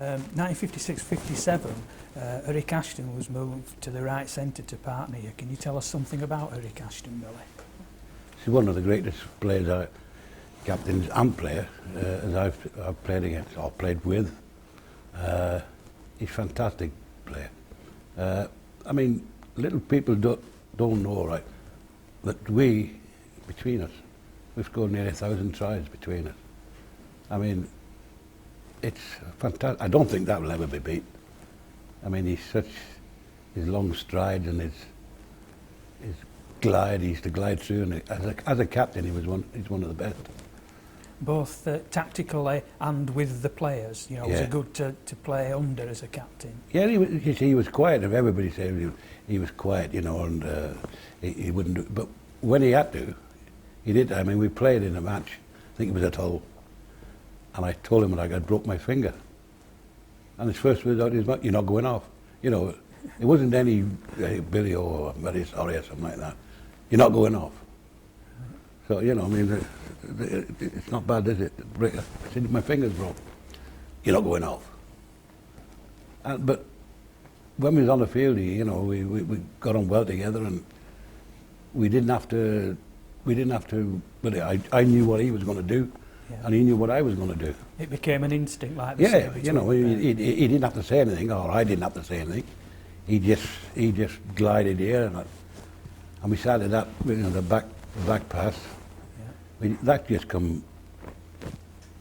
1956-57, Eric Ashton was moved to the right centre to partner you. Can you tell us something about Eric Ashton, Billy? He's one of the greatest players, captains and player, as I've played against or played with. He's a fantastic player. I mean, little people don't know, right, that we, between us, we've scored nearly 1,000 tries between us. I mean, it's fantastic. I don't think that will ever be beat. I mean, his long strides and his glide, he used to glide through, and as a captain, he's one of the best. Both tactically and with the players, you know, was Yeah. it good to play under as a captain? Yeah, he was quiet. If everybody said he was quiet, you know, and he wouldn't do. But when he had to, he did. I mean, we played in a match. I think it was at Hull, and I told him that I broke my finger. And his first words out of his mouth, "You're not going off." You know, it wasn't any Billy, or I'm very sorry or something like that. You're not going off. So, you know, I mean, it's not bad, is it? I said, my finger's broke. You're not going off. But when we was on the field, you know, we got on well together, and we didn't have to. But I knew what he was going to do, Yeah. and he knew what I was going to do. It became an instinct like this. Yeah, you know, he didn't have to say anything, or I didn't have to say anything. He just glided here, and we started that, you know, the back pass. Yeah. That just come.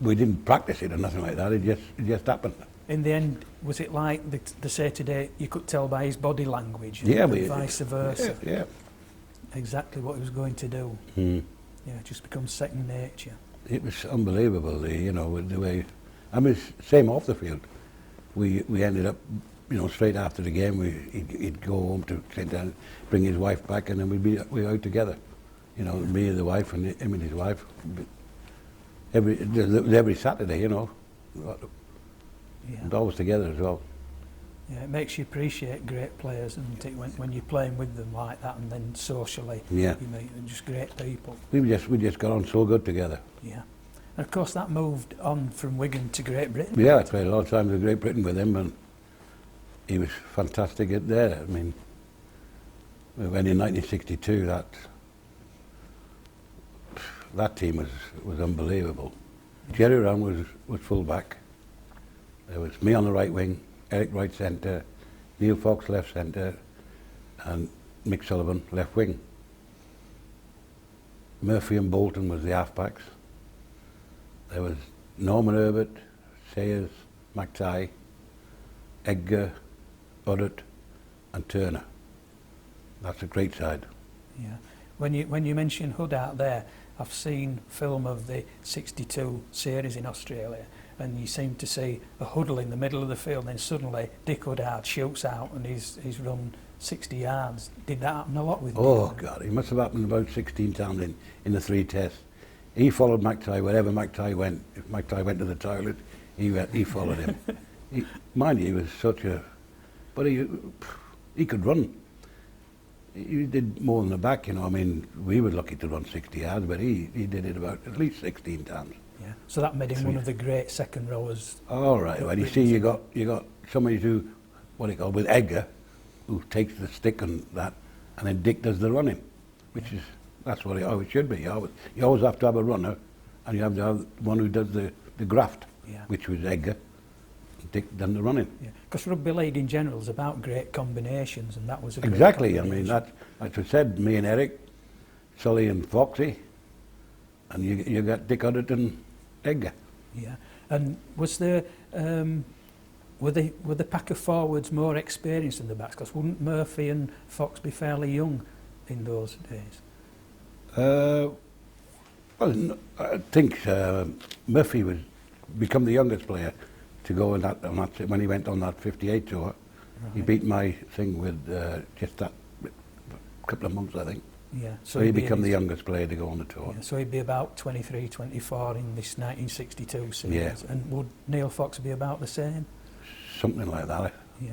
We didn't practice it or nothing like that. It just happened. In the end, was it like they say today, you could tell by his body language, Yeah, and vice versa, Yeah. exactly what he was going to do? Mm. Yeah, it just becomes second nature. It was unbelievable, you know, with the way. I mean, same off the field. We ended up, you know, straight after the game, he'd go home to Clinton, bring his wife back, and then we were out together. You know, me and the wife, and him and his wife. Every Saturday, you know. Yeah. And always together as well. Yeah, it makes you appreciate great players, doesn't it, when you're playing with them like that, and then socially, Yeah. you meet them, just great people. We just got on so good together. Yeah. And of course that moved on from Wigan to Great Britain. Yeah, I played a lot of times in Great Britain with him, and he was fantastic at there. I mean, when in 1962, that team was unbelievable. Jerry Round was full back. There was me on the right wing, Eric right centre, Neil Fox left centre, and Mick Sullivan left wing. Murphy and Bolton was the half-backs. There was Norman Herbert, Sayers, McTighe, Edgar, Uddert and Turner. That's a great side. Yeah. When you mention Hood out there, I've seen film of the 62 series in Australia, and you seem to see a huddle in the middle of the field, then suddenly Dick Huddard shoots out and he's run 60 yards. Did that happen a lot with Oh Dick? God, it must have happened about 16 times in the 3 tests. He followed McTighe wherever McTighe went. If McTighe went to the toilet, he followed him. Mind you, he was such a... But he could run. He did more than the back, you know. I mean, we were lucky to run 60 yards, but he did it about at least 16 times. Yeah. So that made him one of the great second rowers. All right. Well, you see, you got somebody who, what do you call, with Edgar, who takes the stick and that, and then Dick does the running, which is, that's what it always should be. You always have to have a runner, and you have to have one who does the graft, Yeah. which was Edgar. Dick done the running. Yeah. Because rugby league in general is about great combinations, and that was a great Exactly. I mean, combination. that's what I said. Me and Eric, Sully and Foxy, and you got Dick Uddert and Edgar. Yeah. And was there were the pack of forwards more experienced than the backs? Because wouldn't Murphy and Fox be fairly young in those days? Well, I think Murphy was become the youngest player to go on that when he went on that 58 tour. Right. He beat my thing with just that couple of months, I think. Yeah. So he he'd be became in the his- youngest player to go on the tour. Yeah, so he'd be about 23, 24 in this 1962 series. Yeah. And would Neil Fox be about the same? Something like that. Yeah.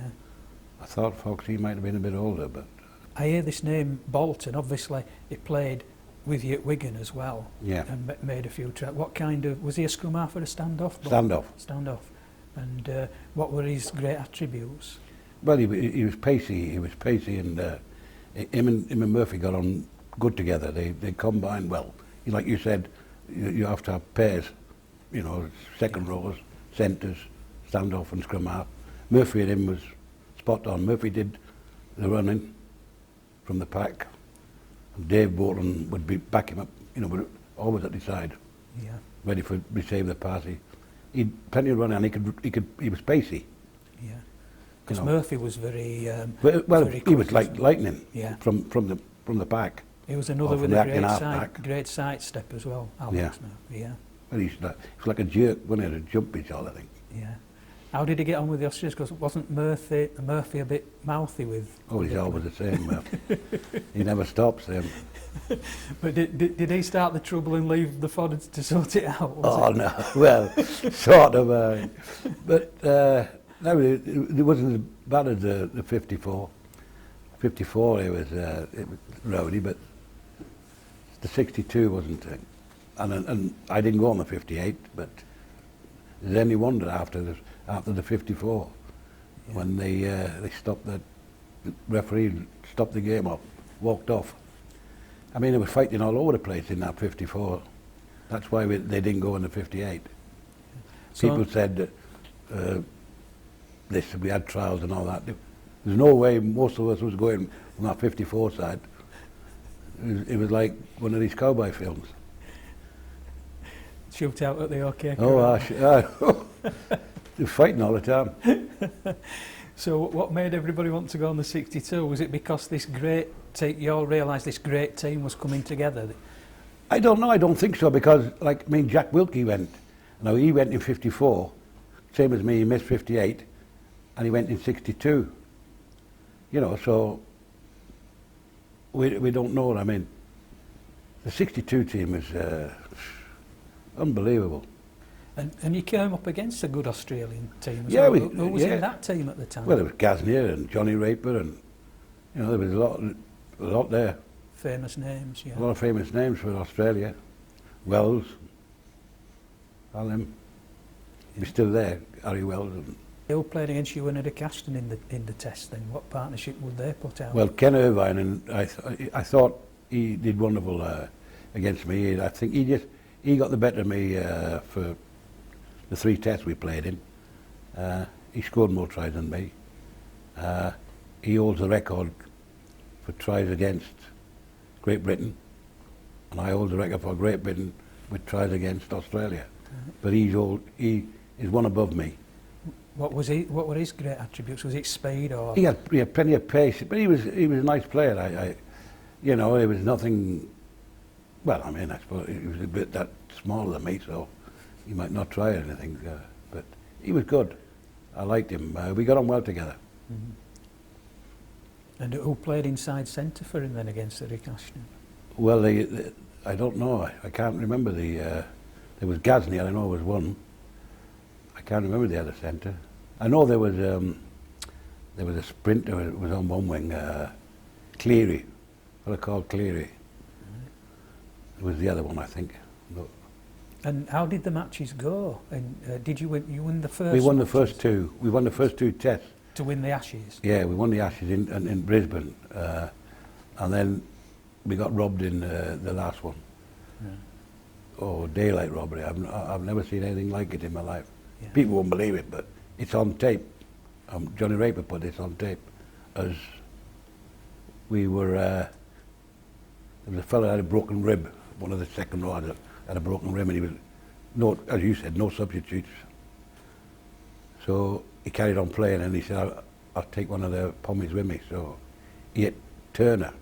I thought Foxy might have been a bit older, but I hear this name Bolton. Obviously, he played with you at Wigan as well. yeah, And made a few tracks. What kind of was he a scrum half or a standoff? standoff. Standoff. And what were his great attributes? Well, he was pacey. He was pacey, and him and Murphy got on good together. They combined well. Like you said, you have to have pairs. You know, second rows, centres, stand-off and scrum half. Murphy and him was spot on. Murphy did the running from the pack, and Dave Bolton would back him up. You know, but always at the side, Yeah, ready for receive the pass. He'd plenty of running, and he was pacey. yeah. Because You know. Murphy was very Well, very he was quick, like wasn't he? lightning Yeah. from the pack. He was another from with the a acting half-back. great side step as well, Alex Yeah. Murphy, yeah. Well, he was like a jerk, wasn't it? A jumpy child, I think. Yeah. How did he get on with the Australians? Because wasn't Murphy a bit mouthy with... Oh, he's always the same. He never stops. But did he start the trouble and leave the Fodder to sort it out? Oh, no. Well, sort of. But no, it wasn't as bad as the 54. 54, it was rowdy, but the 62 wasn't. And I didn't go on the 58, but there's any wonder after the 54 when they stopped the referee stopped the game up, walked off. I mean, they were fighting all over the place in that 54. That's why they didn't go in the 58. So- People said we had trials and all that. There's no way most of us was going from that 54 side. It was like one of these cowboy films. Shoot out at the OK Oh, they were fighting all the time. So what made everybody want to go on the 62? Was it because this great team, you all realised this great team was coming together? I don't know. I don't think so because, like, I mean, Jack Wilkie went. Now he went in 54, same as me. He missed 58, and he went in 62. You know, so we don't know what I mean. The 62 team is unbelievable. And you came up against a good Australian team as Yeah, well. Who was yeah. in that team at the time? Well, there was Gasnier and Johnny Raper, and you know there was a lot there. Famous names, yeah. A lot of famous names for Australia. Wells, all them. He's still there, Harry Wells. And, Who played against you and Eddie Ashton in the test then? What partnership would they put out? well, Ken Irvine, and I thought he did wonderful against me. I think he got the better of me for the 3 tests we played in. He scored more tries than me. He holds the record for tries against Great Britain, and I hold the record for Great Britain with tries against Australia. But he is one above me. What were his great attributes? Was it speed or? He had plenty of pace, but he was a nice player. You know, it was nothing. Well, I mean, I suppose he was a bit that smaller than me, so he might not try anything. But he was good. I liked him. We got on well together. Mhm. And who played inside centre for him then against Eric Ashton? Well, I don't know. I can't remember there was Gasnier. I know was one. I can't remember the other centre. I know there was a sprinter who was on one wing. Cleary, a fellow called Cleary. It was the other one, I think. But And how did the matches go? And did you win the first? we won the matches first 2. We won the first 2 tests. to win the Ashes. Yeah, we won the Ashes in Brisbane, and then we got robbed in the last one. Yeah. Oh, daylight robbery! I've never seen anything like it in my life. Yeah. People won't believe it, but it's on tape. Johnny Raper put this on tape. As we were, there was a fellow that had a broken rib. One of the second row had a broken rib, and he was, as you said, no substitutes. So he carried on playing, and he said, I'll take one of the pommies with me. So he hit Turner.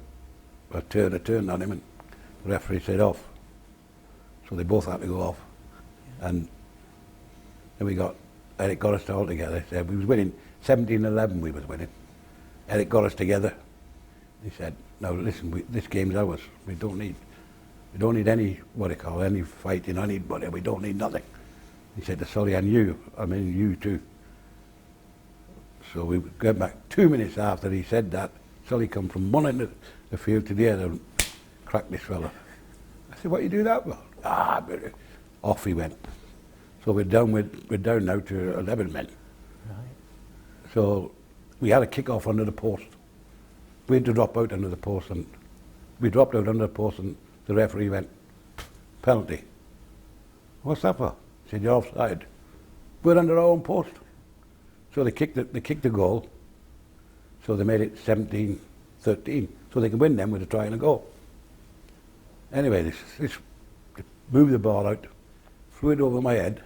Well, Turner turned on him, and the referee said off. So they both had to go off. Yeah. And then we got Eric got us all together. He said we was winning 17-11. We was winning. Eric got us together. He said, "Now listen, this game's ours. We don't need any any fighting anybody. We don't need nothing." He said to Sully and you, I mean you too. So we got back 2 minutes after he said that. Sully come from one end of the field to the other and cracked this fella. I said, "What you do that for?" Off he went. So we're down now to 11 men. Right. So we had a kick-off under the post. We had to drop out under the post, and we dropped out under the post, and the referee went, penalty. What's that for? He said, you're offside. We're under our own post. So they kicked the goal. So they made it 17-13. So they can win them with a try and a goal. Anyway, this moved the ball out, threw it over my head.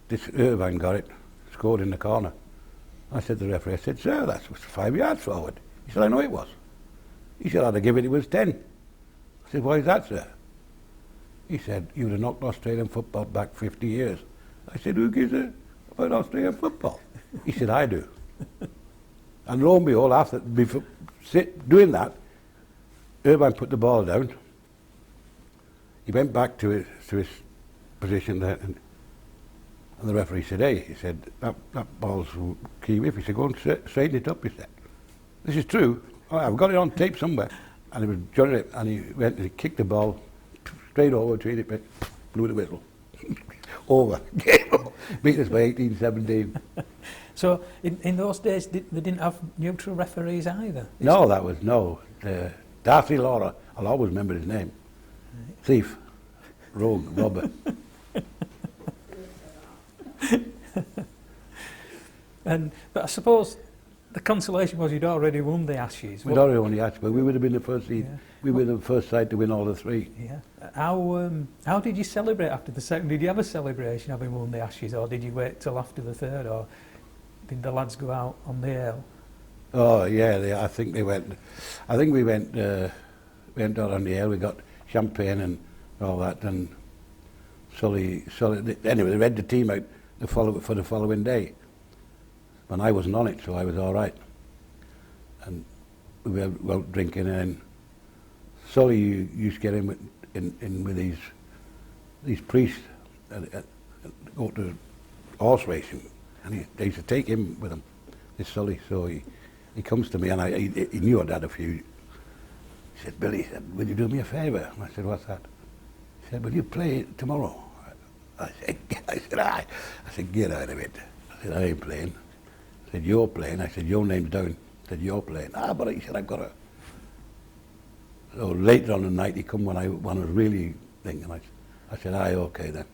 This Irvine got it, scored in the corner. I said to the referee, I said, sir, that was 5 yards forward. He said, I know it was. He said, I'd have given it was 10. I said, why is that, sir? He said, you'd have knocked Australian football back 50 years. I said, who gives a about Australian football? He said, I do. And lo and behold, after doing that, Irvine put the ball down. He went back to his position there, and the referee said, hey, he said, that ball's key whiff. He said, go and straighten it up, he said. This is true. Oh, I've got it on tape somewhere. And he was Johnny, and he went and he kicked the ball straight over between it, blew the whistle. Over. Game over. Beat us by 18-17. So in those days, they didn't have neutral referees either? No, that was no. Darcy Laura, I'll always remember his name. Right. Thief, rogue, robber. But I suppose the consolation was you'd already won the Ashes. We'd already won the Ashes, but we would have been the first seed. Yeah. We were the first side to win all the three. Yeah. How did you celebrate after the second? Did you have a celebration having won the Ashes, or did you wait till after the third, or did the lads go out on the ale? Oh yeah, I think they went. I think we went out on the ale. We got champagne and all that, and Sully. Anyway, they read the team out for the following day. And I wasn't on it, so I was all right. And we were out drinking, and Sully used to get in with these priests and go to horse racing, and they used to take him with him, this Sully. So he comes to me, and he knew I'd had a few. He said, Billy, he said, will you do me a favour? I said, what's that? He said, will you play tomorrow? I said, aye. I said, get out of it. I said, I ain't playing. I said, you're playing. I said, your name's down. I said, you're playing. Ah, but he said, I've got to. So later on in the night, he come when I was really thinking. I said, aye, okay then.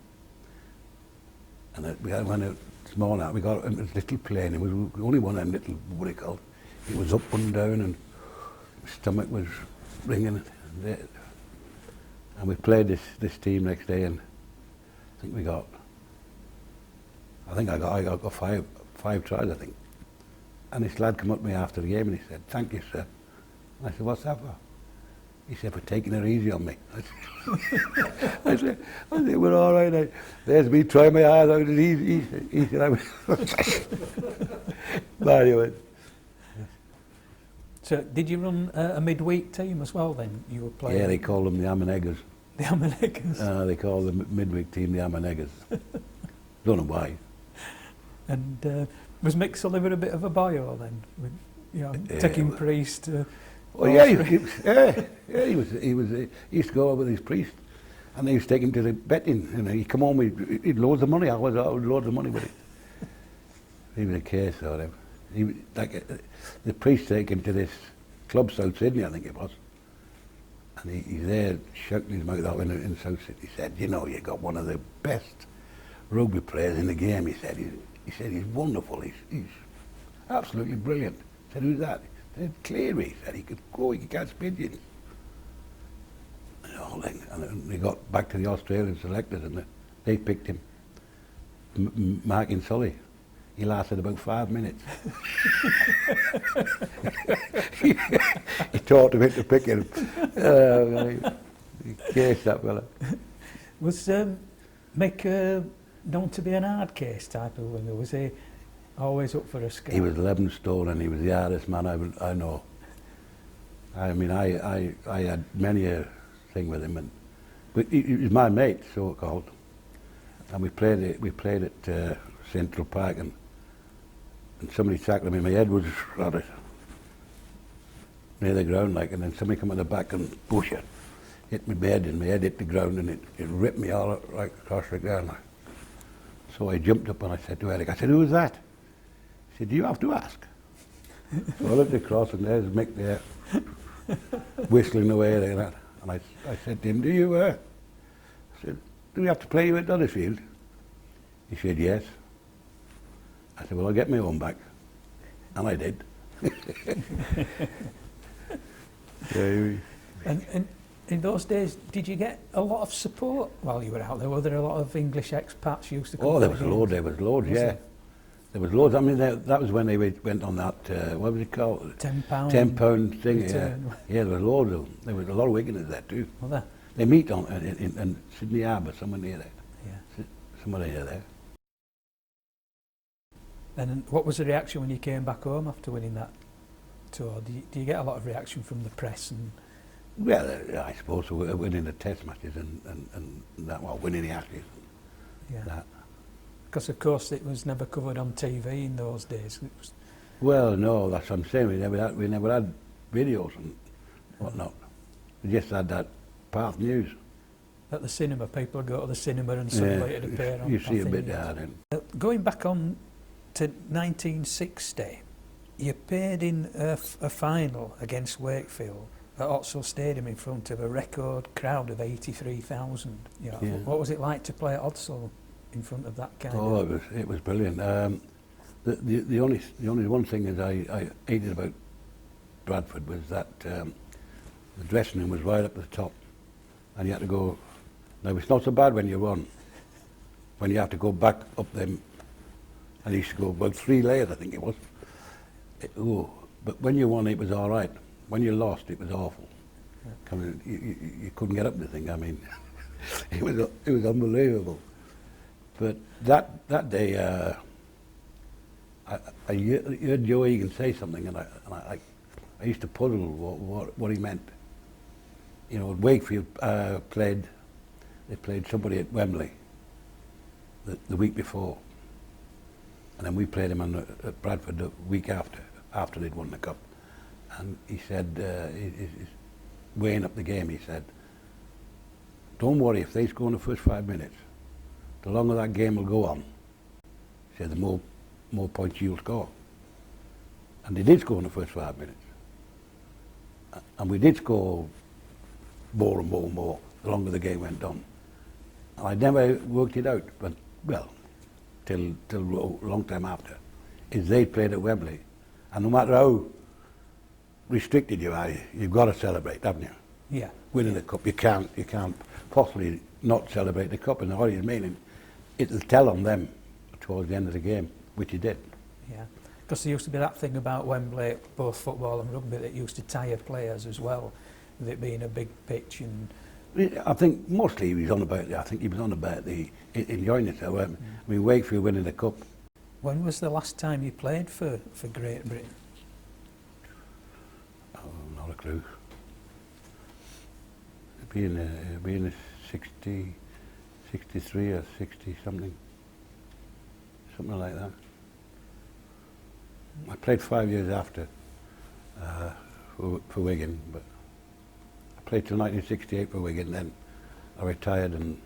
And we went out this morning. We got this little plane. It was only one of them little, what do you call it? It was up and down, and my stomach was ringing. And we played this team next day, and I think I got five tries, I think. And this lad come up to me after the game and he said, thank you, sir. And I said, what's that for? He said, for taking it easy on me. I said, we're all right. There's me trying my eyes out. He said, I was. But anyway. So did you run a midweek team as well then? You were playing? Yeah, they called them the Ammoneggers. The Ammoneggers? They called the midweek team the Ammoneggers. Don't know why. And was Mick Sullivan a bit of a boyo then? With, taking priest. Well, yeah, he used to go over with his priest, and they used to take him to the betting. You know, he'd come home, he'd loads of money. I was loads of money with it. He was a case or him. The priest take him to this club, South Sydney, I think it was, and he's there shouting his mouth out in South Sydney. He said, you know, you got one of the best rugby players in the game. He said, he's wonderful. He's absolutely brilliant. I said, who's that? He said, Cleary. He said, he could go, he could catch pigeons. And they got back to the Australian selectors, and they picked him, Mark and Sully. He lasted about 5 minutes. He taught him into picking him. He cased that fella. Was Mick known to be an hard case type of winger? Was he always up for a scare? He was 11 stone, and he was the hardest man I know. I mean, I had many a thing with him, but he was my mate, so called. And we played at Central Park, and somebody tackled me. My head was rather near the ground, like, and then somebody come at the back and push it, hit my bed, and my head hit the ground, and it ripped me all right across the ground. Like. So I jumped up and I said to Eric, I said, "Who's that?" He said, "Do you have to ask?" So I looked across and there's Mick there, whistling away like that. And I said to him, I said, "Do we have to play you at Huddersfield?" He said, "Yes." I said, "Well, I'll get my home back." And I did. And in those days, did you get a lot of support while you were out there? Were there a lot of English expats used to come? Oh, to there the was games? loads, yeah. there? There was loads. I mean, that was when they went on that, what was it called? £10. £10 thing, yeah. return. Yeah, there was loads of them. There was a lot of Wiganers there too. Well, there. They meet on in Sydney Harbour, somewhere near there. Yeah. Somewhere near there. And what was the reaction when you came back home after winning that tour? Do you get a lot of reaction from the press? And Well, I suppose so, winning the test matches and that, well, winning the Ashes. yeah, That. because of course it was never covered on TV in those days. It was, Well, no, that's what I'm saying. We never had videos and whatnot. We just had that Bath News. at the cinema, people would go to the cinema and suddenly it'd appear on. You see a Bath bit News. there then. Going back on to 1960, you played in a final against Wakefield at Oxford Stadium in front of a record crowd of 83,000. You know, Yeah. what was it like to play at Odsal in front of that kind Oh, of... it was brilliant. The only one thing is I hated about Bradford was that the dressing room was right up at the top, and you had to go. Now it's not so bad when you won. When you have to go back up them, and you used to go about 3 layers, I think it was. But when you won, it was all right. When you lost, it was awful. Yeah. You couldn't get up the thing. I mean, it was unbelievable. But that day, I heard Joe Egan say something, and I used to puzzle what he meant. You know, Wakefield played somebody at Wembley the week before, and then we played him at Bradford the week after they'd won the cup. And he said, he's weighing up the game, he said, "Don't worry if they score in the first 5 minutes. The longer that game will go on," he said, "the more points you'll score." And they did score in the first 5 minutes. And we did score more and more and more the longer the game went on. And I never worked it out, but, well, till a long time after, is they played at Wembley. And no matter how restricted you are, you've got to celebrate, haven't you? Yeah. Winning the cup, you can't possibly not celebrate the cup, and all you meaning it'll tell on them towards the end of the game, which he did. Yeah, because there used to be that thing about Wembley, both football and rugby, that used to tire players as well, with it being a big pitch. And I think mostly he was on about the enjoying himself. I mean, Wakefield winning the cup. when was the last time you played for Great Britain? Oh, not a clue. It'd be in the 60, 63 or 60 something like that. I played 5 years after for Wigan, but I played till 1968 for Wigan. Then I retired, and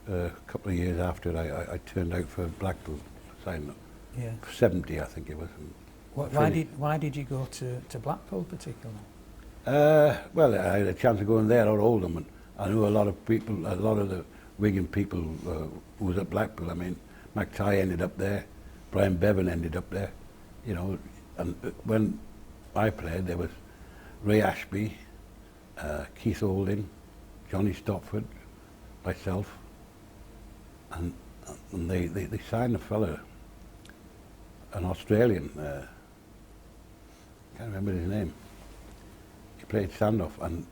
a couple of years after I turned out for Blackpool, signed up. Yeah. 70, I think it was. Why did you go to Blackpool particularly? Well, I had a chance of going there or Oldham, and I knew a lot of people, a lot of the Wigan people who was at Blackpool. I mean, McTighe ended up there, Brian Bevan ended up there, you know. And when I played, there was Ray Ashby, Keith Holding, Johnny Stopford, myself, and they signed a fella, an Australian, can't remember his name. He played standoff, and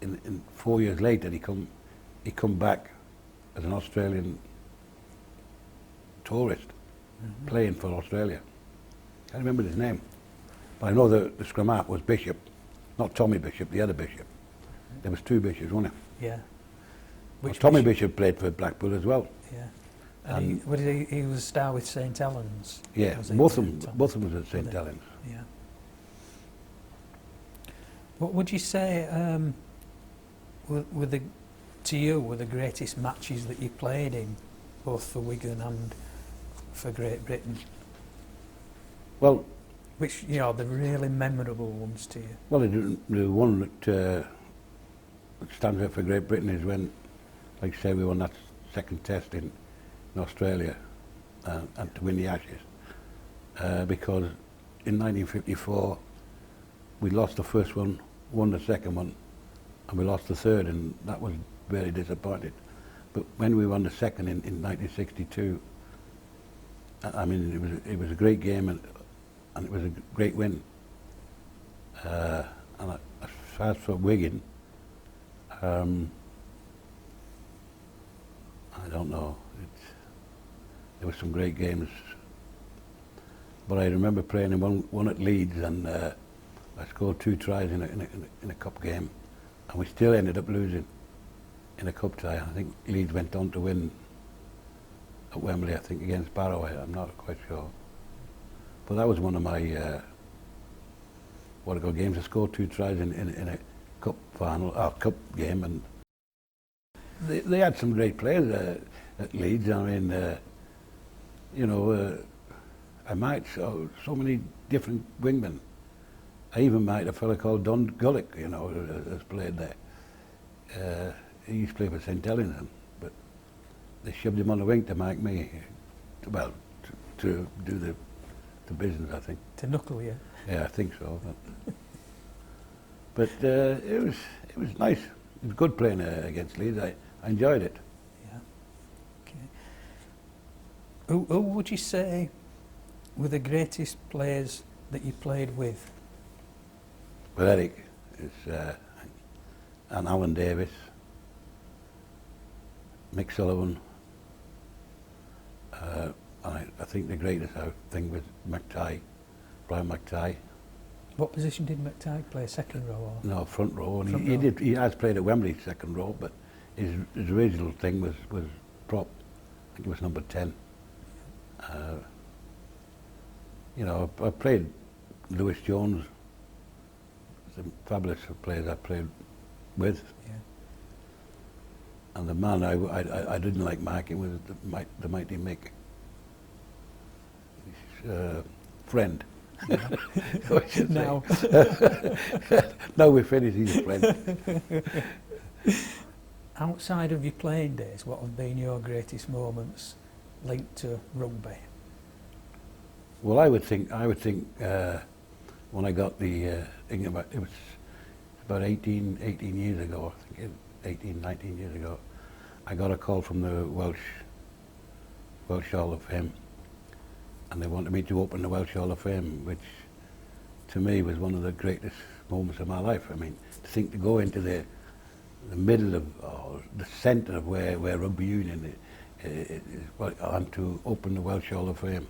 in 4 years later he come back as an Australian tourist, playing for Australia. Can't remember his name, but I know the scrum half was Bishop, not Tommy Bishop, the other Bishop. There was 2 Bishops, wasn't there? Yeah. Well, Tommy Bishop played for Blackpool as well. Yeah. And he was a star with St Helens. Yeah, was he? both of them was at St Were they? Helens. Yeah. What would you say with the to you were the greatest matches that you played in, both for Wigan and for Great Britain? Well, Which, you know, the really memorable ones to you? well, the one that stands out for Great Britain is when, like I say, we won that second test in Australia and to win the Ashes. Because in 1954 we lost the first one, won the second one, and we lost the third, and that was very disappointing. But when we won the second in 1962, I mean, it was a great game, and it was a great win. And as far as for Wigan, I don't know. There were some great games, but I remember playing in one at Leeds, and I scored 2 tries in a cup game, and we still ended up losing in a cup tie. I think Leeds went on to win at Wembley, I think, against Barrow. I'm not quite sure. But that was one of my games. I scored 2 tries in a cup final, cup game, and they had some great players at Leeds. I mean, you know, I might so many different wingmen. I even might a fella called Don Gullick, you know, has played there. He used to play for St Helens, but they shoved him on the wing to make me, well, to do the business, I think. To knuckle you? Yeah, I think so. But it was nice. It was good playing against Leeds. I enjoyed it. Yeah. Okay. Who would you say were the greatest players that you played with? Well, Eric is, and Alan Davis, Mick Sullivan. I think the greatest was McTighe, Brian McTighe. What position did McTighe play? Second row or? No, front row. And Front row. He has played at Wembley second row, but his original thing was prop. I think it was number 10. You know, I played Lewis Jones. Some fabulous players I played with. Yeah. And the man I didn't like marking was the mighty Mick. His friend. Now. Now we're finished, he's a friend. Outside of your playing days, what have been your greatest moments linked to rugby? Well, I would think when I got the thing about, it was about 18 years ago, I think 18, 19 years ago, I got a call from the Welsh Hall of Fame, and they wanted me to open the Welsh Hall of Fame, which to me was one of the greatest moments of my life. I mean, to think to go into the middle of, or the centre of where rugby union is, and to open the Welsh Hall of Fame,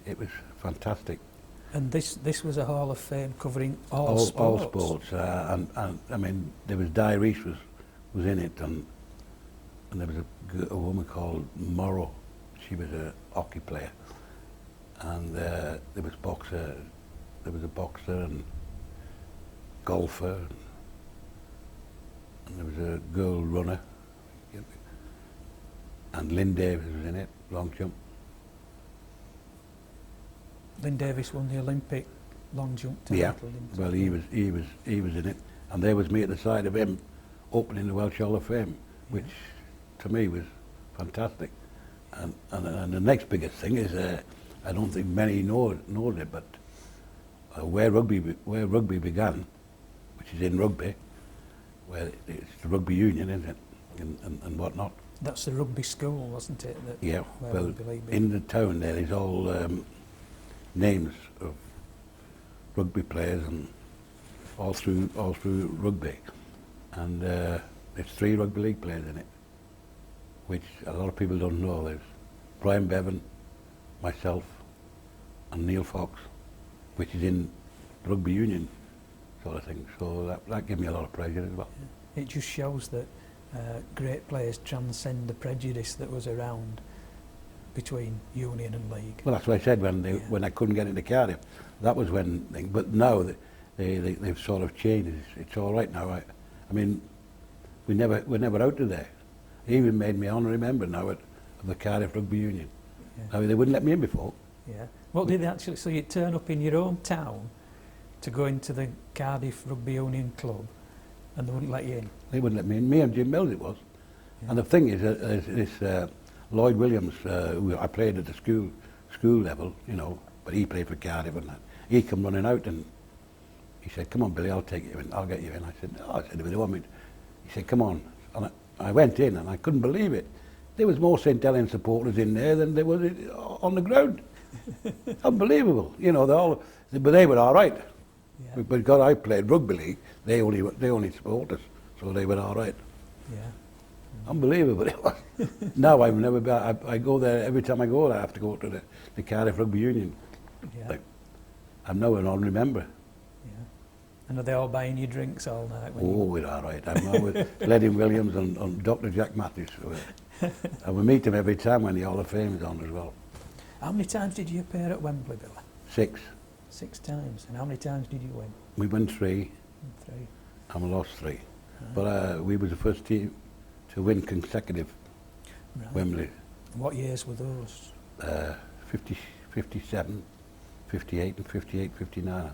it was fantastic. And this was a Hall of Fame covering all sports? All sports. And I mean, there was Di Reese was in it, and there was a woman called Morrow. She was a hockey player. And there was a boxer and golfer, and there was a girl runner. And Lynn Davis was in it, long jump. Lynn Davis won the Olympic long jump title. Yeah, didn't well, he was in it, and there was me at the side of him, opening the Welsh Hall of Fame, which to me was fantastic. And the next biggest thing is, I don't think many know it, but where rugby began, which is in rugby, where it's the rugby union, isn't it, and whatnot. That's the rugby school, wasn't it? Yeah, well, rugby league in the town there is all names of rugby players, and all through rugby, and there's 3 rugby league players in it, which a lot of people don't know. There's Brian Bevan, myself, and Neil Fox, which is in rugby union sort of thing. So that gave me a lot of pleasure as well. Yeah. It just shows that great players transcend the prejudice that was around between union and league. Well, that's what I said when I couldn't get into Cardiff. That was when thing. But now they've sort of changed. It's all right now. I mean, we're never out of there. He even made me honorary member now of the Cardiff Rugby Union. Yeah. Now, they wouldn't let me in before. Yeah. What did they actually? So you turn up in your own town to go into the Cardiff Rugby Union club, and they wouldn't let you in. They wouldn't let me in. Me and Jim Mills it was. Yeah. And the thing is, this Lloyd Williams, who I played at the school level, you know, but he played for Cardiff and that. He come running out and he said, "Come on, Billy, I'll take you in. I'll get you in." I said, "No." I said, "If they want me," he said, "Come on." And I went in and I couldn't believe it. There was more St Helens supporters in there than there was on the ground. Unbelievable. You know, but they were all right. Yeah. Because I played rugby league, they only support us, so they were all right. Yeah. Unbelievable it was. Now I've never been. I go there every time I go there. I have to go to the Cardiff Rugby Union. Yeah. Like, I'm now an honorary member. Yeah. And are they all buying you drinks all night? When Oh, we're all right. I'm now with Leddy Williams and Dr. Jack Matthews. And we meet him every time when the Hall of Fame is on as well. How many times did you appear at Wembley, Billy? 6. 6 times. And how many times did you win? We won 3 3. and we lost 3. But we was the first team to win consecutive Right. Wembley. What years were those? 50, 57, 58 and 58, 59.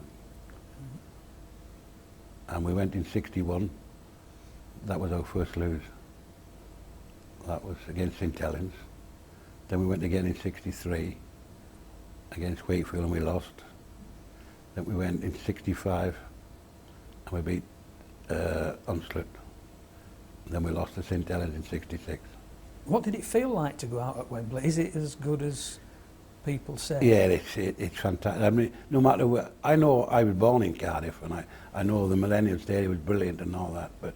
And we went in 61. That was our first lose. That was against St Helens. Then we went again in 63 against Wakefield and we lost. Then we went in 65 and we beat Hunslet. Then we lost to St Helens in 66. What did it feel like to go out at Wembley? Is it as good as people say? Yeah, it's fantastic. I mean, no matter where, I know I was born in Cardiff and I know the Millennium Stadium was brilliant and all that, but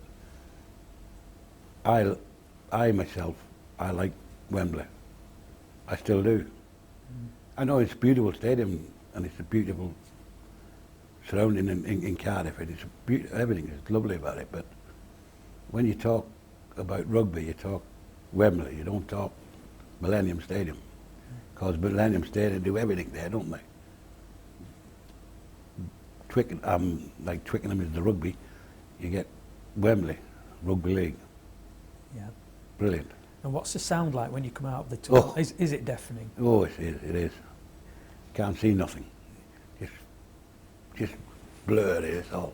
I myself, I like Wembley. I still do. I know it's a beautiful stadium and it's a beautiful surrounding in Cardiff. And it's everything is lovely about it, but when you talk about rugby, you talk Wembley, you don't talk Millennium Stadium. Because Millennium Stadium do everything there, don't they? Like Twickenham is the rugby, you get Wembley, Rugby League. Yeah. Brilliant. And what's the sound like when you come out of the tunnel? Oh. Is it deafening? Oh, it is. Can't see nothing. Just blurred, it's all.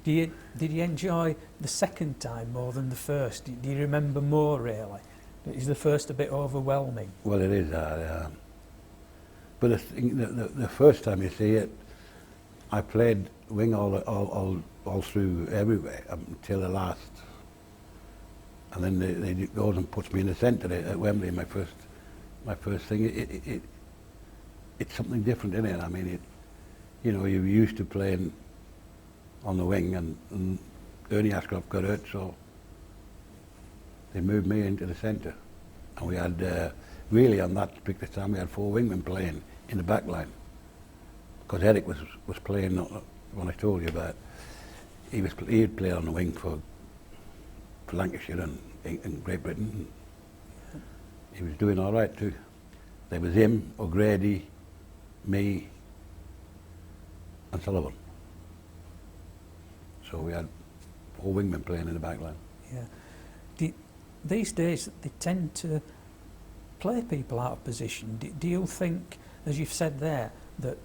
Yeah. Did you enjoy the second time more than the first? Do you remember more, really? Is the first a bit overwhelming? Well, it is. But the first time you see it, I played wing all through everywhere until the last. And then they goes and puts me in the centre at Wembley. My first thing. It's something different, isn't it? I mean, you know, you're used to playing on the wing, and Ernie Ashcroft got hurt, so they moved me into the centre. And we had, really on that particular time, we had 4 wingmen playing in the back line. Because Eric was playing, when I told you about, he had played on the wing for Lancashire and Great Britain. He was doing all right too. There was him, O'Grady, me, and Sullivan. So we had 4 wingmen playing in the back line. Yeah. These days, they tend to play people out of position. Do you think, as you've said there, that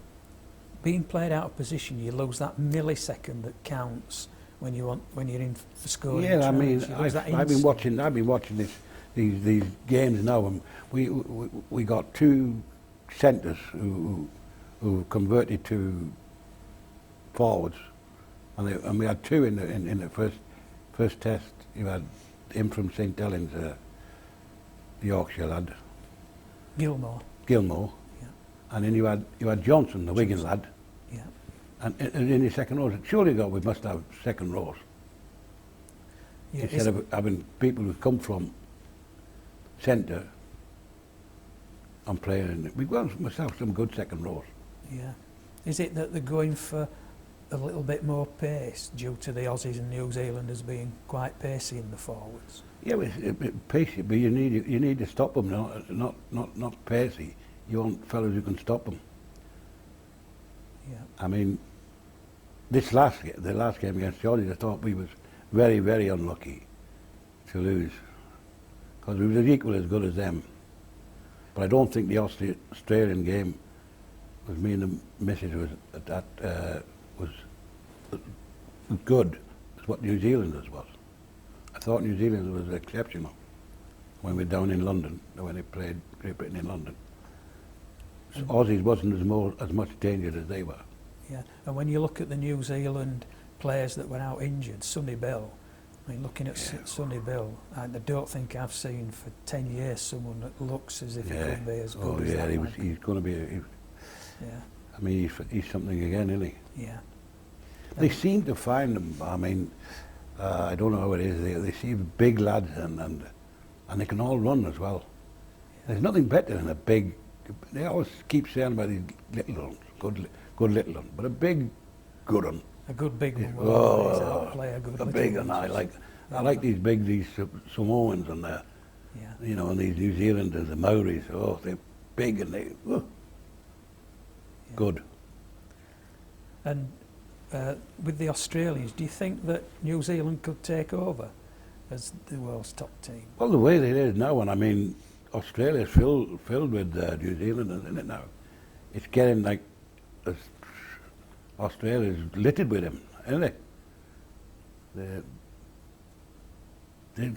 being played out of position, you lose that millisecond that counts when you're in for scoring? Yeah, I mean, tries. I've been watching these games now, and we got 2 centres who converted to forwards, and we had 2 in the first test. You had him from St Helens, the Yorkshire lad, Gilmore, Yeah. and then you had Johnson, the Wigan lad, Yeah. and in the second rows. Surely God, we must have second rows. Yeah. Instead of having people who come from centre and playing, we must have some good second rows. Yeah. Is it that they're going for a little bit more pace due to the Aussies and New Zealanders being quite pacey in the forwards? Yeah, it's pacey, but you need to stop them, not pacey. You want fellas who can stop them. Yeah. I mean, the last game against Georgia, I thought we was very, very unlucky to lose, because we were equal as good as them. But I don't think the Australian game was me and the missus was good as what New Zealanders was. I thought New Zealand was exceptional when we were down in London, when they played Great Britain in London. So Aussies wasn't as much danger as they were. Yeah, and when you look at the New Zealand players that were out injured, Sonny Bill, I mean, looking at Sonny Bill, I don't think I've seen for 10 years someone that looks as if he could be as good as that. He's going to be. Yeah. I mean, he's something again, isn't he? Yeah. They seem to find them. I mean, I don't know how it is. They see big lads and they can all run as well. Yeah. There's nothing better than a big. They always keep saying about these little ones, good little one, but a big, good one. A good big one. Play a good big one. I like these Samoans and you know, and these New Zealanders, the Maoris. Oh, they're big and they good. And with the Australians, do you think that New Zealand could take over as the world's top team? Well, the way it is now, and I mean, Australia's filled with New Zealanders in it now. It's getting like Australia's littered with them, isn't it?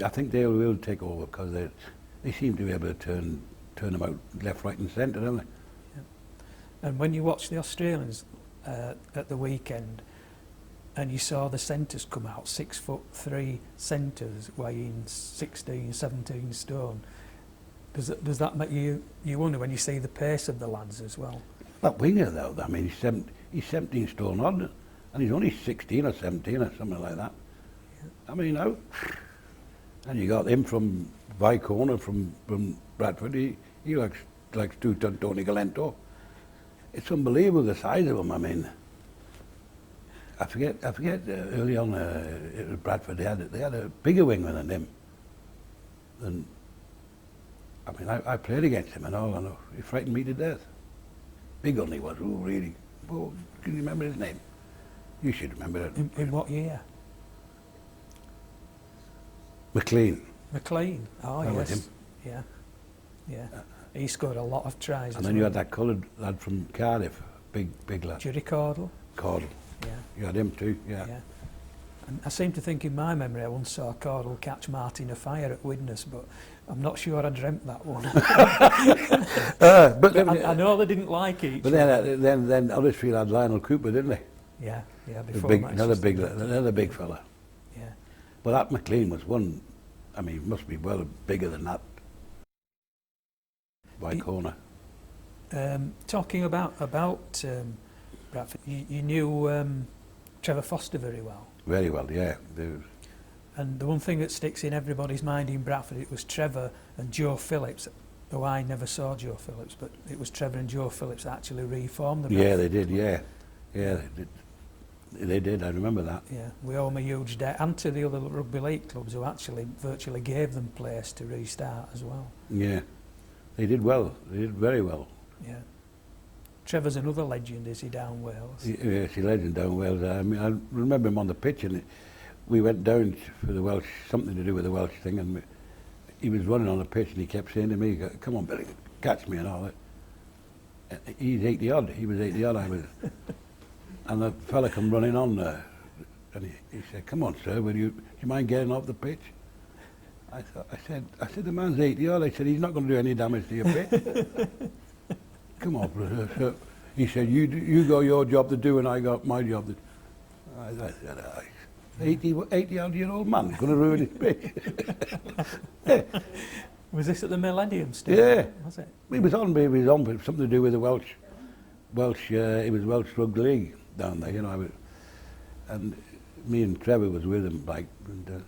I think they will take over because they seem to be able to turn them out left, right, and centre, don't they? Yeah. And when you watch the Australians at the weekend, and you saw the centres come out, 6'3" centres weighing 16, 17 stone. Does that make you wonder when you see the pace of the lads as well? That winger though, I mean, he's 17 stone odd, and he's only 16 or 17 or something like that. Yeah. I mean, and you got him from Vicona, from Bradford. He likes to Tony Galento. It's unbelievable the size of him. I mean, I forget early on at Bradford they had a bigger winger than him. And I mean, I played against him and all, and he frightened me to death. Big on he was, oh really. Oh, can you remember his name? You should remember it. In what year? McLean. McLean, oh That yes. was him. Yeah. He scored a lot of tries. And then you had that coloured lad from Cardiff, big lad. Judy Caudle. Caudle. Yeah. You had him too, yeah. And I seem to think in my memory I once saw Caudle catch Martin Afire at Widnes, but I'm not sure I dreamt that one. But I know they didn't like each other. But then Huddersfield had Lionel Cooper, didn't they? Yeah. Before another big fella. Yeah. But that McLean was one. I mean, he must be well bigger than that. Vicona. Talking about Bradford, you knew Trevor Foster very well. Very well, yeah. And the one thing that sticks in everybody's mind in Bradford, it was Trevor and Joe Phillips, though I never saw Joe Phillips, but it was Trevor and Joe Phillips that actually reformed the Bradford. Yeah, they did, yeah. Yeah, they did, I remember that. Yeah, we owe them a huge debt, and to the other rugby league clubs who actually virtually gave them place to restart as well. Yeah, they did well, they did very well. Yeah. Trevor's another legend, is he, down Wales? Yes, he's a legend down Wales. I mean, I remember him on the pitch, and we went down for the Welsh, something to do with the Welsh thing, and he was running on the pitch, and he kept saying to me, "Come on, Billy, catch me," and all that. He's 80 odd. He was 80 odd. I was, and the fella come running on there, and he said, "Come on, sir, do you mind getting off the pitch?" I said, "The man's 80 odd." I said, "He's not going to do any damage to your pitch." "Come on, brother." So he said, you got your job to do and I got my job to do. I said, 80-odd-year-old man going to ruin his pitch. Yeah. Was this at the Millennium Stadium? Yeah. Was it? He was on something to do with the Welsh, it was Welsh Rugby League down there, you know. And me and Trevor was with him, like, and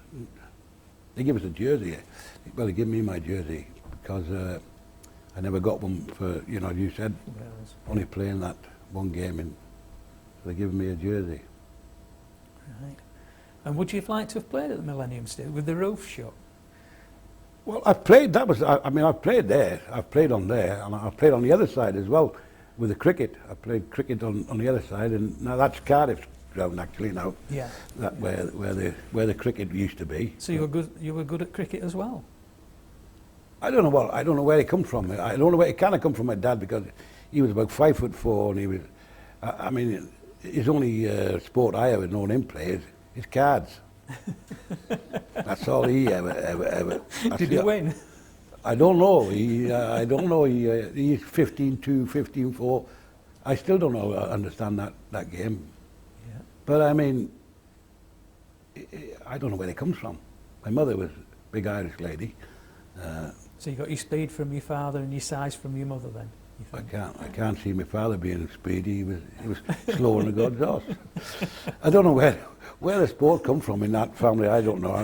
they gave us a jersey. Well, they gave me my jersey because I never got one for, you know, you said, only playing that one game, and so they gave me a jersey. Right. And would you have liked to have played at the Millennium Stadium with the roof shut? Well, I've played, I've played there, I've played on there, and I've played on the other side as well with the cricket. I played cricket on the other side, and now that's Cardiff ground actually now. Yeah. That where the cricket used to be. So you were good at cricket as well? I don't know where he comes from. I don't know where he kind of come from my dad, because he was about 5'4", and he was. I mean, his only sport I ever known him play is cards. That's all he ever. Did he win? I don't know. I don't know. He's 15-2, 15-4. I still don't know. Understand that game. Yeah. But I mean, I don't know where he comes from. My mother was a big Irish lady. So you got your speed from your father and your size from your mother then? You think? I can't see my father being speedy. He was slower than a god's horse. I don't know where the sport come from in that family. I don't know.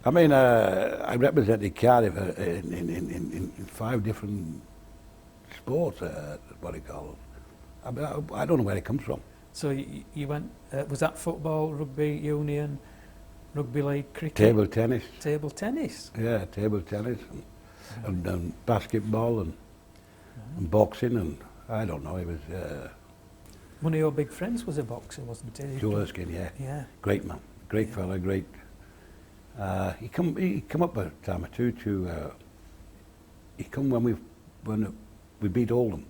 I mean, I represented Cardiff in 5 different sports. What do you call it? I don't know where it comes from. So you went. Was that football, rugby union, rugby league, cricket? Table tennis. Table tennis. Yeah, table tennis and basketball and boxing, and I don't know. It was One of your big friends was a boxer, wasn't he? Joe Erskine. Yeah, Yeah. great man, great fella, great. He come up a time or two to. He come when we beat Oldham.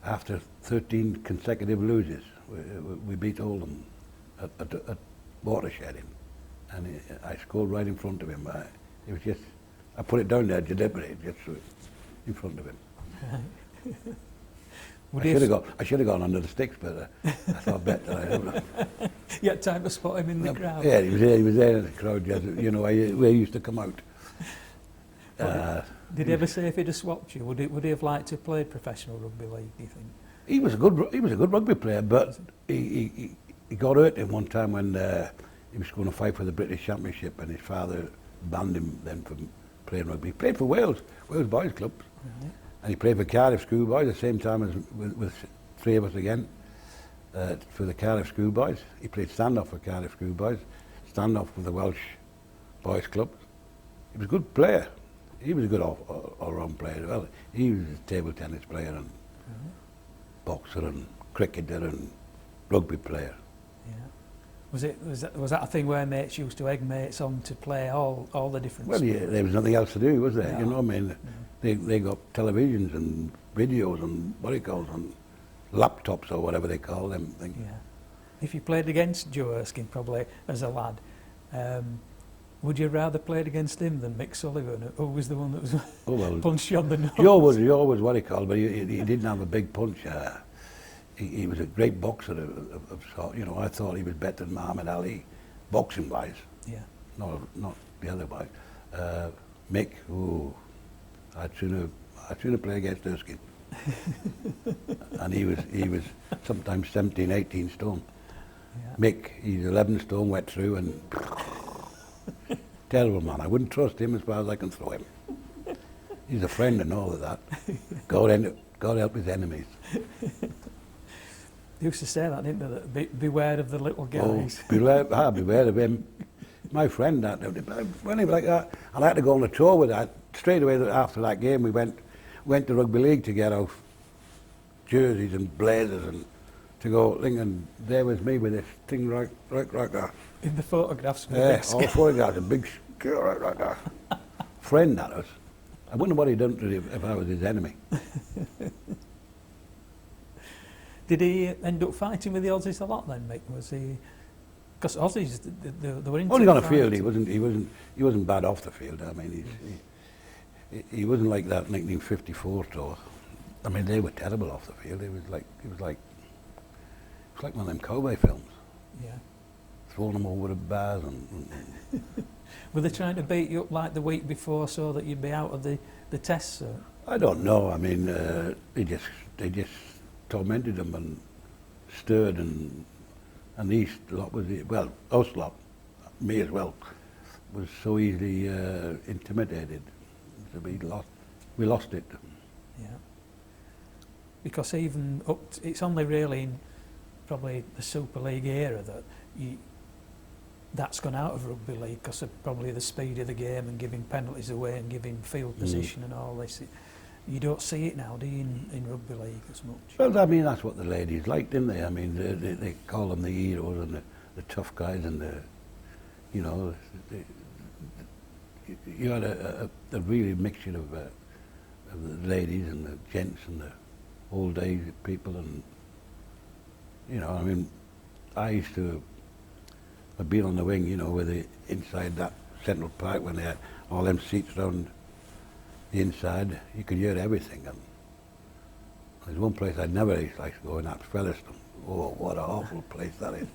After 13 consecutive losses, we beat Oldham at Watershed, and I scored right in front of him. It was just, I put it down there deliberately, just in front of him. I should have gone under the sticks, but I thought better. I don't know. You had time to spot him in the crowd. Yeah, he was there in the crowd, just, you know, where he used to come out. Did he ever say if he'd have swapped you? Would he have liked to play professional rugby league, do you think? He was a good rugby player, but he got hurt in one time when he was going to fight for the British Championship, and his father banned him then from playing rugby. He played for Wales Boys Club, Right. and he played for Cardiff Schoolboys at the same time as with 3 of us again for the Cardiff Schoolboys. He played standoff for Cardiff Schoolboys, standoff with the Welsh Boys Club. He was a good player. He was a good all-round player as well. He was a table tennis player and boxer and cricketer and rugby player. Yeah. Was that a thing where mates used to egg mates on to play all the different Well, sports? yeah, there was nothing else to do, was there? Yeah. You know what I mean? They got televisions and videos and what do you call them, laptops or whatever they call them things. Yeah. If you played against Joe Erskine probably as a lad, would you rather played against him than Mick Sullivan, who was the one that was Oh well, punched you on the nose? Joe was what he called, but he didn't have a big punch. He was a great boxer of sort. You know, I thought he was better than Muhammad Ali, boxing wise. Yeah. No, not the other way. Mick, ooh, I'd sooner play against Erskine. And he was sometimes 17, 18 stone. Yeah. Mick, he's 11 stone wet through, and terrible man. I wouldn't trust him as far as I can throw him. He's a friend and all of that. God help his enemies. They used to say that, didn't they? That beware of the little guys. Oh, beware of him. My friend, when he was like that, I had to go on a tour with that. Straight away after that game, we went to rugby league to get our jerseys and blazers and to go. And there was me with this thing right there. In the photographs. With Yeah, this all guy. photographs, a big scare right there. Friend that was. I wonder what he'd done to him if I was his enemy. Did he end up fighting with the Aussies a lot then, Mick? Was he? Because Aussies, they were into Only on the fighting. field, he wasn't bad off the field. I mean, he wasn't like that 1954 tour. I mean, they were terrible off the field. It was like one of them cowboy films, Yeah. throwing them over the bars and Were they trying to beat you up like the week before so that you'd be out of the tests? Sir? I don't know. I mean, they just tormented them and stirred and these lot was us lot, me as well, was so easily intimidated. So we lost it. Yeah. Because even it's only really in probably the Super League era that that's gone out of rugby league because of probably the speed of the game and giving penalties away and giving field position and all this. You don't see it now, do you, in rugby league as much? Well, I mean, that's what the ladies liked, didn't they? I mean, they call them the heroes and the tough guys and the, you know, you had a really mixture of the ladies and the gents and the old age people and, you know, I mean, I used to have been on the wing, you know, with the inside that Central Park when they had all them seats round the inside, you could hear everything. And there's one place I never used to like to go, and that's Featherstone. Oh, what an awful place that is.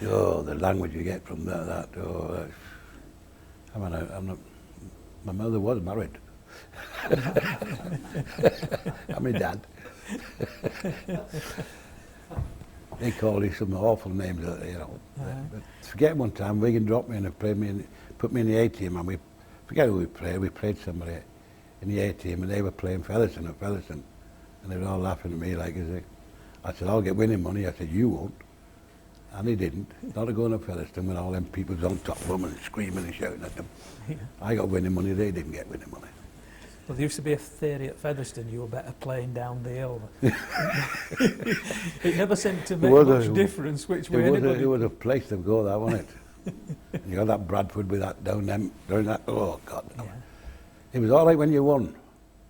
Oh, the language you get from that. Oh, I mean, I'm not, my mother was married. And my dad. They called me some awful names, you know. But forget one time, Wigan dropped me and put me in the A team, and we forget who we played. We played somebody in the A team, and they were playing Featherstone at Featherstone, and they were all laughing at me like, I said, I'll get winning money. I said, you won't. And he didn't. Not a going to Featherstone when all them people was on top of them and screaming and shouting at them. Yeah. I got winning money, they didn't get winning money. Well, there used to be a theory at Featherstone you were better playing down the hill. It never seemed to make much difference which way anybody... It was a place to go, that, wasn't it? You got that Bradford with that down that, oh God. No. Yeah. It was all right when you won,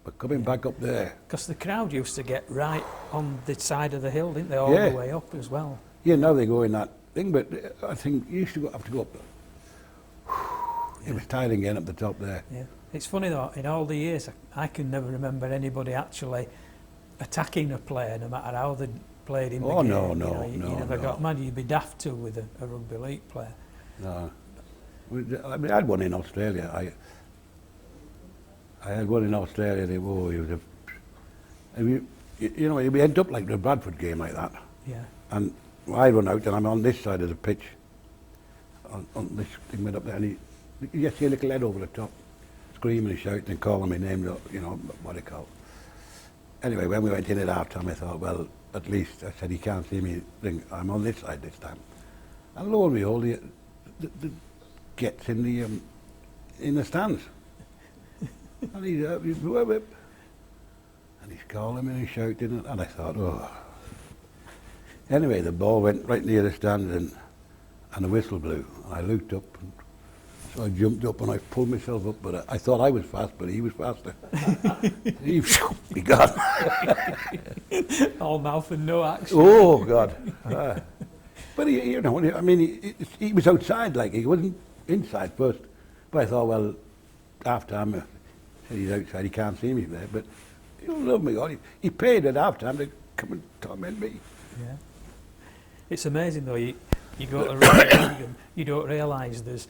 but coming back up there... Because the crowd used to get right on the side of the hill, didn't they, all the way up as well. Yeah, now they go in that thing, but I think you used to have to go up there. It was tiring getting up the top there. Yeah. It's funny though, in all the years, I can never remember anybody actually attacking a player, no matter how they played in the game. You never got mad. You'd be daft to with a rugby league player. No. I mean, I had one in Australia. I had one in Australia. He was you know, we end up like the Bradford game like that. Yeah. And I run out and I'm on this side of the pitch, on this thing went up there, and you just see a little head over the top, screaming and shouting and calling my name, you know, what they call. Anyway, when we went in at half time, I thought, well, at least, I said, he can't see me, I'm on this side this time. And lo and behold, the gets in the stands. And he's calling me and shouting, and I thought, oh. Anyway, the ball went right near the stands and the whistle blew. And I looked up, and so I jumped up and I pulled myself up, but I thought I was fast, but he was faster. He gone. All mouth and no action. Oh, God. But, you know, I mean, he was outside, like, he wasn't inside first. But I thought, well, half time, he's outside, he can't see me there, but he'll love me. God, he paid at half time to come and torment me. Yeah. It's amazing though, you go to Birmingham, you don't realise there's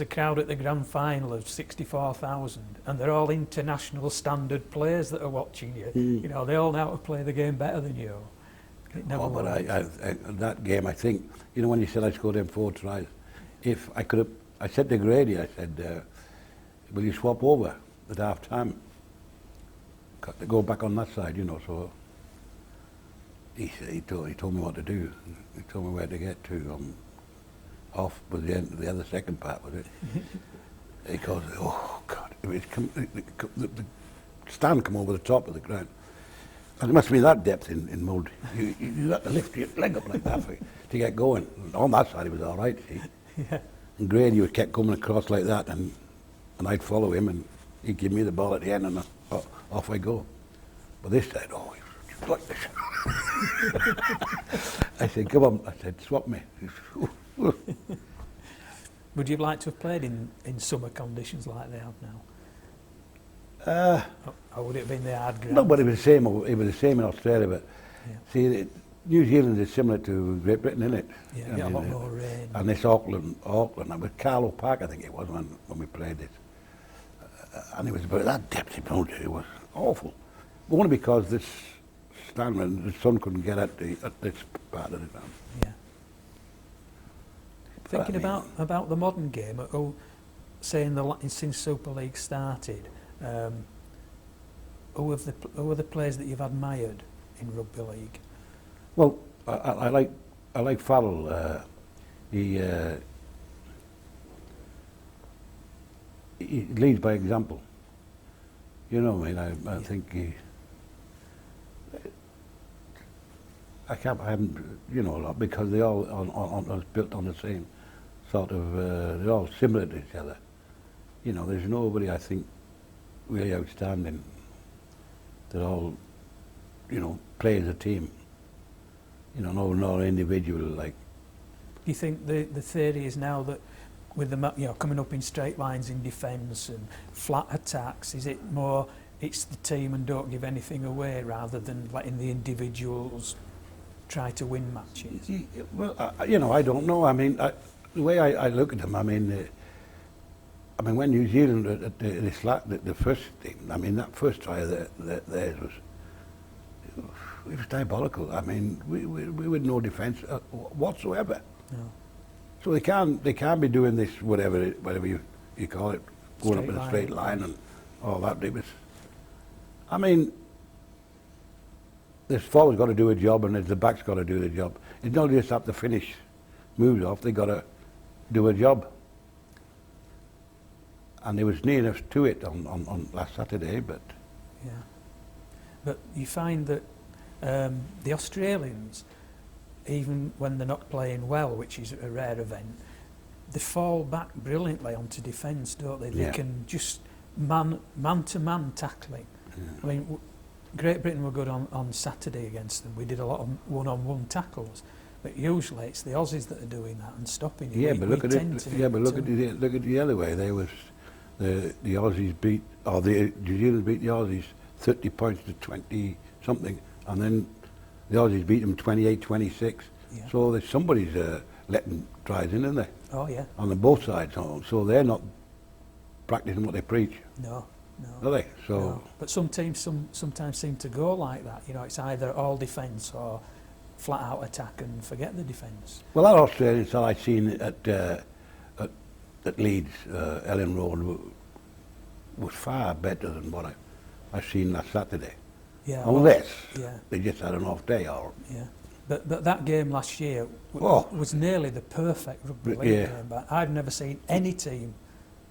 a crowd at the grand final of 64,000 and they're all international standard players that are watching you. You know, they all know how to play the game better than you. It never but that game, I think, you know, when you said I scored them 4 tries, if I could have, I said to Grady, I said, will you swap over at half time? To go back on that side, you know, so he told me what to do. He told me where to get to. Off was the other second part, was it? Because, oh God, the stand come over the top of the ground. And it must be that depth in mud. You have to lift your leg up like that to get going. And on that side it was all right, see. Yeah. And Grady would kept coming across like that, and I'd follow him, and he'd give me the ball at the end, and off I go. But this side, oh, he was like this. I said, come on. I said, swap me. Would you like to have played in summer conditions like they have now? Or would it have been the hard ground? No, but it was the same. It was the same in Australia. But see, New Zealand is similar to Great Britain, isn't it? Yeah, a lot more rain. And this Auckland, with Carlo Park, I think it was when we played it. And it was about that depth in mud. It was awful. Only because this stand, the sun couldn't get at this part of the ground. Yeah. Thinking about the modern game, saying since Super League started, who are the players that you've admired in rugby league? Well, I like Farrell. He leads by example. You know what I mean? I Yeah. think I haven't, you know, a lot because they all are built on the same sort of. They're all similar to each other. You know, there's nobody I think really outstanding. They're all, you know, play as a team. You know, no individual like. Do you think the theory is now that with the coming up in straight lines in defence and flat attacks, is it more it's the team and don't give anything away rather than letting the individuals try to win matches? Well, you know, I don't know. I mean, the way I look at them, I mean, when New Zealand at the first thing, I mean, that first try theirs was it was diabolical. I mean, we had no defence whatsoever. No. So they can't be doing this whatever you call it, going up in a straight line and all that. It was, I mean, this forward's got to do a job and the back's got to do the job. It's not just have to finish moves off, they've got to do a job. And it was near enough to it on last Saturday, but... Yeah. But you find that the Australians, even when they're not playing well, which is a rare event, they fall back brilliantly onto defence, don't they? They Yeah. can just man-to-man tackling. Yeah. I mean, Great Britain were good on Saturday against them. We did a lot of one-on-one tackles, but usually it's the Aussies that are doing that and stopping you. Yeah, We- but we look at tend it. to Yeah, but look to- at the other way. There was the Aussies beat, or the New Zealand beat the Aussies 30 points to 20 something, and then the Aussies beat them 28-26. Yeah. So there's somebody's letting tries in, isn't there? Oh yeah, On the both sides, so they're not practicing what they preach, no. are they? So No. But some teams sometimes seem to go like that. You know, it's either all defence or flat out attack and forget the defence. well, that Australian side I seen at Leeds, Ellen Road, was far better than what I seen last Saturday. Yeah. Unless Yeah. they just had an off day, or Yeah. But that game last year Oh. was nearly the perfect rugby league Yeah. game. But I've never seen any team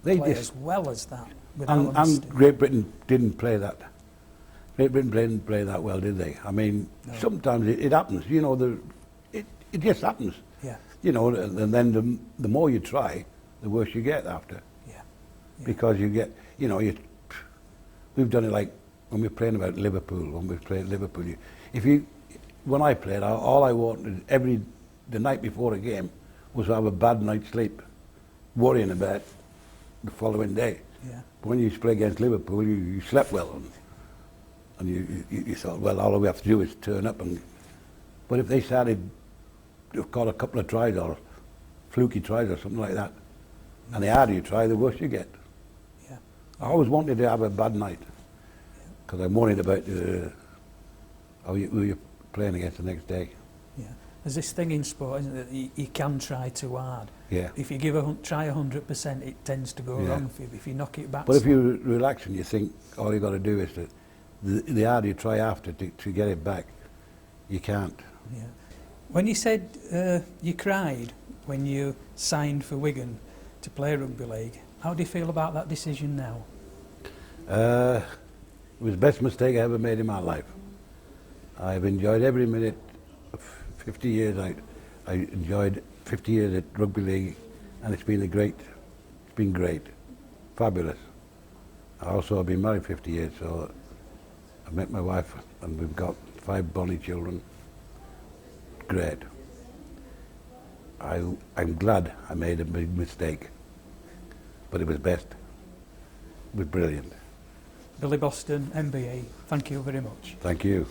they play just as well as that. Without a and mistake. Great Britain didn't play that. Great Britain didn't play that well, did they? I mean, No. sometimes it happens. You know, it just happens. Yeah. You know, and then the more you try, the worse you get after. Yeah. Yeah. Because you get, you know, we've done it like when we're playing about Liverpool. When we played Liverpool, when I played, all I wanted the night before a game was to have a bad night's sleep, worrying about the following day. Yeah. When you used to play against Liverpool, you slept well, and you thought, well, all we have to do is turn up. But if they started to call a couple of tries or fluky tries or something like that, and the harder you try, the worse you get. Yeah. I always wanted to have a bad night, because I'm worried about who you're playing against the next day. Yeah. There's this thing in sport, isn't it? That you can try too hard. Yeah. If you try 100%, it tends to go Yeah. wrong for you. If you knock it back, But if you relax and you think all you got to do is the harder you try after to get it back, you can't. Yeah. When you said you cried when you signed for Wigan to play rugby league, how do you feel about that decision now? It was the best mistake I ever made in my life. I've enjoyed every minute of 50 years. I enjoyed 50 years at rugby league, and it's been great, fabulous. I also have been married 50 years, so I met my wife and we've got 5 bonny children. Great. I'm glad I made a big mistake, but it was best. It was brilliant. Billy Boston, MBE, thank you very much. Thank you.